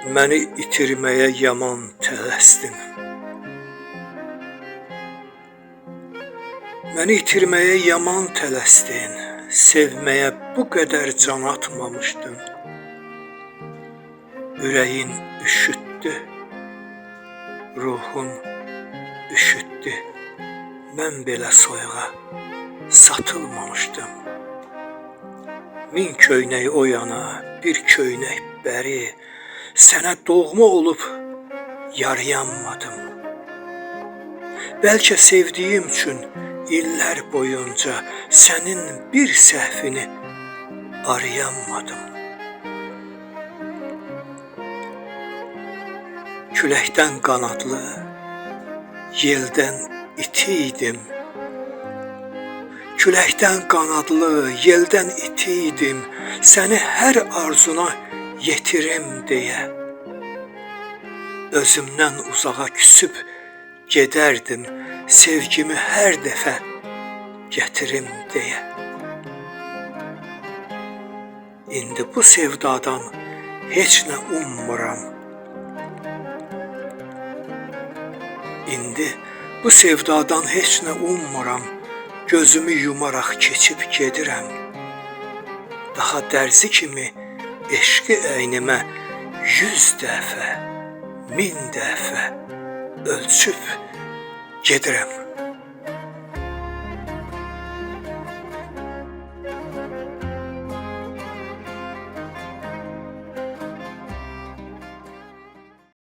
Məni itirməyə yaman tələsdin. Məni itirməyə yaman tələsdin. Sevməyə bu qədər can atmamışdın. Ürəyin üşütdü, ruhun üşütdü. Mən belə soyuğa satılmamışdım. Min köynək o yana, bir köynək bəri, sənə doğma olub yarayanmadım. Bəlkə sevdiyim üçün illər boyunca sənin bir səhvini arayanmadım. Küləkdən qanadlı, yeldən iti idim. Küləkdən qanadlı, yeldən iti idim. Səni hər arzuna yetirim deyə. Özümdən uzağa küsüb gedərdim, sevgimi hər dəfə gətirim deyə. İndi bu sevdadan heç nə ummuram. İndi bu sevdadan heç nə ummuram. Gözümü yumaraq keçib gedirəm. Daha dərzi kimi eşqi əynimə 100 dəfə, 1000 dəfə ölçüb gedirəm.